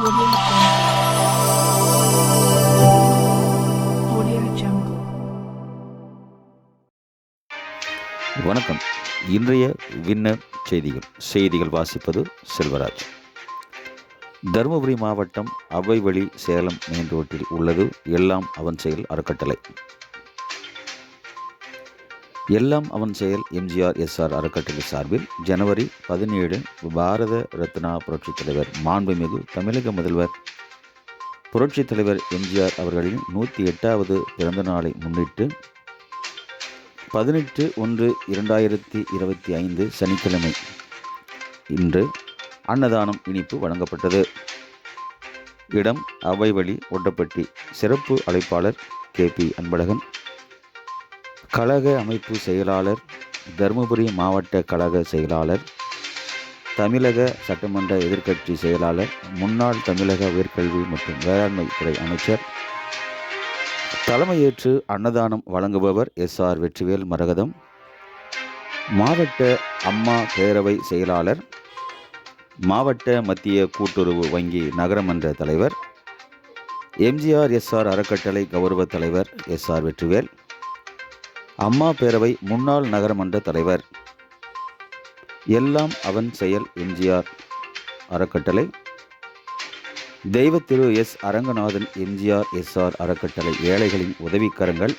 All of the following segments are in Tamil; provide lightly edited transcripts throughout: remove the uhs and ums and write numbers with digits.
Audio Jungle. வணக்கம். இன்றைய வின்னர் செய்திகள் வாசிப்பது செல்வராஜ். தருமபுரி மாவட்டம் அவ்வைவழி சேலம் மெயின் ரோட்டில் உள்ளது எல்லாம் அவன் செயல் அறக்கட்டளை. எல்லாம் அவன் செயல் எம்ஜிஆர் எஸ்ஆர் அறக்கட்டளை சார்பில் ஜனவரி 17 பாரத ரத்னா புரட்சித் தலைவர் மாண்புமிகு தமிழக முதல்வர் புரட்சித் தலைவர் எம்ஜிஆர் அவர்களின் 108வது பிறந்த நாளை முன்னிட்டு 18/1/2025 சனிக்கிழமை இன்று அன்னதானம் இனிப்பு வழங்கப்பட்டது. இடம் அவ்வைவழி ஒட்டப்பட்டி. சிறப்பு அழைப்பாளர் KP அன்பழகன், கழக அமைப்பு செயலாளர், தருமபுரி மாவட்ட கழக செயலாளர், தமிழக சட்டமன்ற எதிர்க்கட்சி செயலாளர், முன்னாள் தமிழக உயர்கல்வி மற்றும் வேளாண்மை துறை அமைச்சர். தலைமையேற்று அன்னதானம் வழங்குபவர் SR வெற்றிவேல் மரகதம், மாவட்ட அம்மா பேரவை செயலாளர், மாவட்ட மத்திய கூட்டுறவு வங்கி நகரமன்ற தலைவர், MGR SR அறக்கட்டளை கௌரவ தலைவர் SR வெற்றிவேல், அம்மா பேரவை முன்னாள் நகரமன்ற தலைவர். எல்லாம் அவன் செயல் எம்ஜிஆர் அறக்கட்டளை, தெய்வ திரு S அரங்கநாதன் MGR SR அறக்கட்டளை ஏழைகளின் உதவிக்கரங்கள்,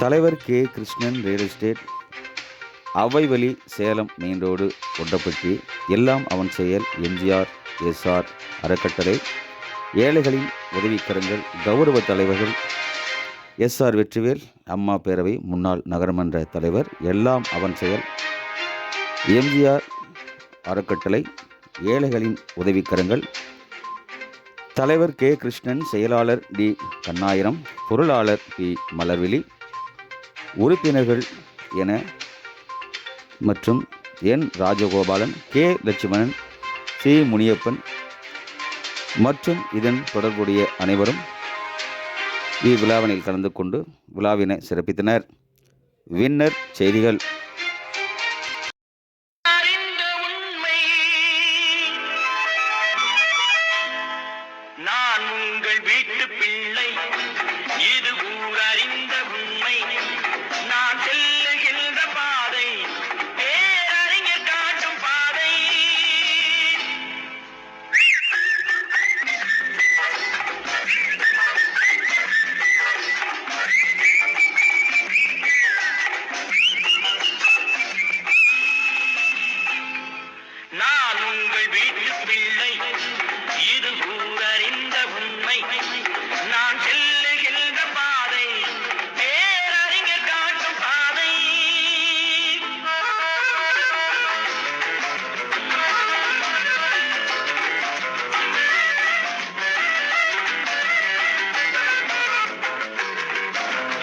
தலைவர் K Krishnan real estate, Avvaivazhi Salem main road Ottapatti. எல்லாம் அவன் செயல் MGR SR அறக்கட்டளை ஏழைகளின் உதவிக்கரங்கள் கௌரவ தலைவர்கள் SR வெற்றிவேல், அம்மா பேரவை முன்னாள் நகரமன்ற தலைவர், எல்லாம் அவன் செயல் MGR அறக்கட்டளை ஏழைகளின் உதவிக்கரங்கள், தலைவர் K கிருஷ்ணன், செயலாளர் D கண்ணாயிரம், பொருளாளர் P மலர்விழி, உறுப்பினர்கள் மற்றும் N Rajagopalan, K Lakshmanan, C Muniyappan மற்றும் இதன் தொடர்புடைய அனைவரும் இவ்விழாவினில் கலந்து கொண்டு விழாவினை சிறப்பித்தனர். வின்னர் செய்திகள். நான் உங்கள் வீட்டு பிள்ளை, இது ஊரறிந்த உண்மை. நான் செல்லுகின்ற பாதை பேரறிஞர் காட்டும் பாதை. நான் உங்கள் வீட்டு பிள்ளை, இது ஊரறிந்த உண்மை. நான் செல்லுகின்ற பாதை பேரறிஞர் காட்டும் பாதை.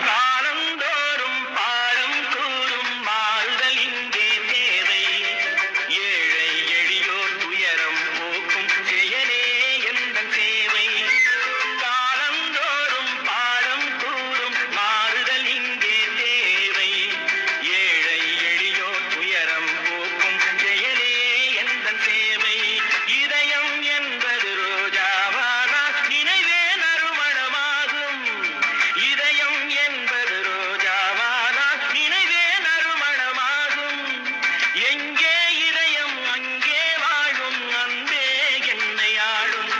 காலந்தோறும் பாடம் கூறும் மாறுதல் இங்கே தேவை. ஏழை எளியோர் துயரம் போக்கும் செயலே எந்தன் சேவை. காலந்தோறும் பாடம் கூறும் மாறுதல் இங்கே தேவை. ஏழை எளியோர் துயரம் போக்கும் செயலே எந்தன் சேவை. இதயம் என்பது ரோஜாவானால் நினைவே நறுமணமாகும். இதயம் என்பது ரோஜாவானால் நினைவே நறுமணமாகும். எங்கே இதயம் அங்கே வாழும் அன்பே என்னை ஆளும்.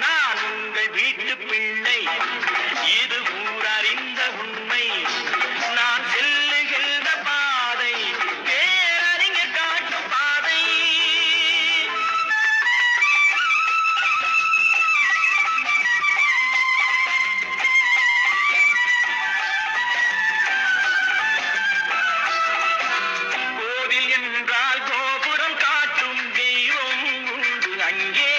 நான் உங்கள் வீட்டு பிள்ளை, இது ஊரறிந்த உண்மை. நான் செல்லுகின்ற பாதை பேரறிஞர் காட்டும் பாதை. கோவில் என்றால் கோபுரம் காட்டும் தெய்வம் உண்டு அங்கே.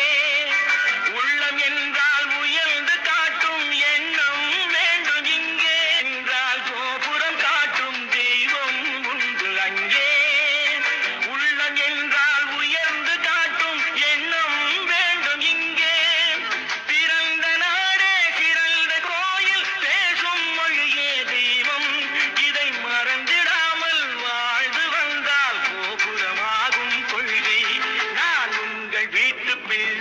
உள்ளம் என்றால் உயர்ந்து காட்டும் எண்ணம் வேண்டும் இங்கே. என்றால் கோபுரம் காட்டும் தெய்வம் உண்டு அங்கே. உள்ளம் என்றால் உயர்ந்து காட்டும் எண்ணம் வேண்டும் இங்கே. பிறந்த நாடே சிறந்த கோயில், பேசும் மொழியே தெய்வம். இதை மறந்திடாமல் வாழ்ந்து வந்தால் கோபுரமாகும் கொள்கை. நான் உங்கள் வீட்டு பிள்ளை,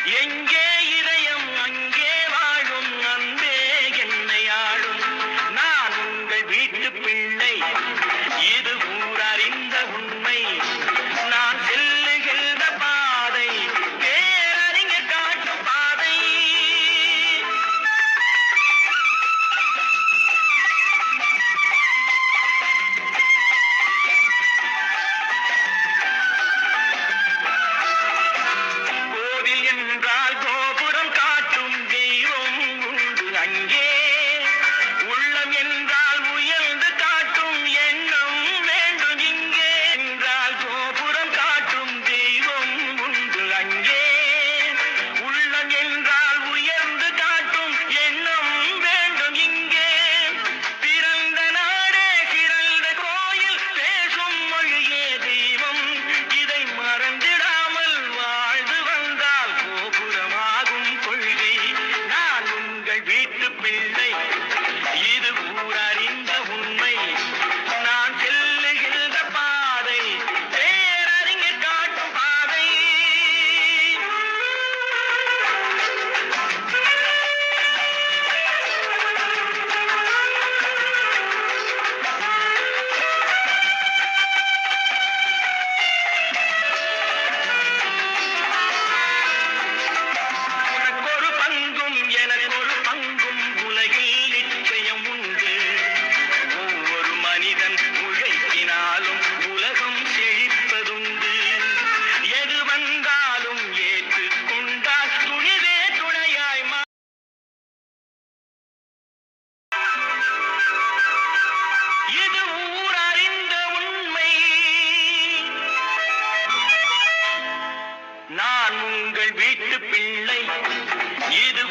எங்கே இதயம் அங்கே வாழும் அன்பே என்னை ஆளும். நான் உங்கள் வீட்டு பிள்ளை, இது ஊரறிந்த உண்மை. நான் செல்லுகின்ற பாதை பேரறிஞர் காட்டும் பாதை. கோவில் என்றால் கோபுரம் காட்டும் தெய்வம் உண்டு அங்கே. உள்ளம் என்றால் உயர்ந்து காட்டும் எண்ணம் வேண்டும் இங்கே. என்றால் கோபுரம் காட்டும் தெய்வம் உண்டு அங்கே. உள்ளம் என்றால் உயர்ந்து காட்டும் எண்ணம் வேண்டும் இங்கே. பிறந்த நாடே சிறந்த கோயில், பேசும் மொழியே தெய்வம். இதை மறந்திடாமல் வாழ்ந்து வந்தால் கோபுரமாகும் கொள்கை. நான் உங்கள் வீட்டு பிள்ளை, இது ஊரறிந்த உண்மை. நான் செல்லுகின்ற பாதை பேரறிஞர் காட்டும் பாதை. உனக்கொரு பங்கும் எனக்கொரு பங்கும் உலகில் நிச்சயம் உண்டு. ஒவ்வொரு மனிதன் உழைப்பினாலும் உலகம் செழிப்பதுண்டு. எது வந்தாலும் ஏற்றுக்கொண்டால் துணிவே துணையாய் இது ஊரறிந்த உண்மை. நான் உங்கள் வீட்டு பிள்ளை, இது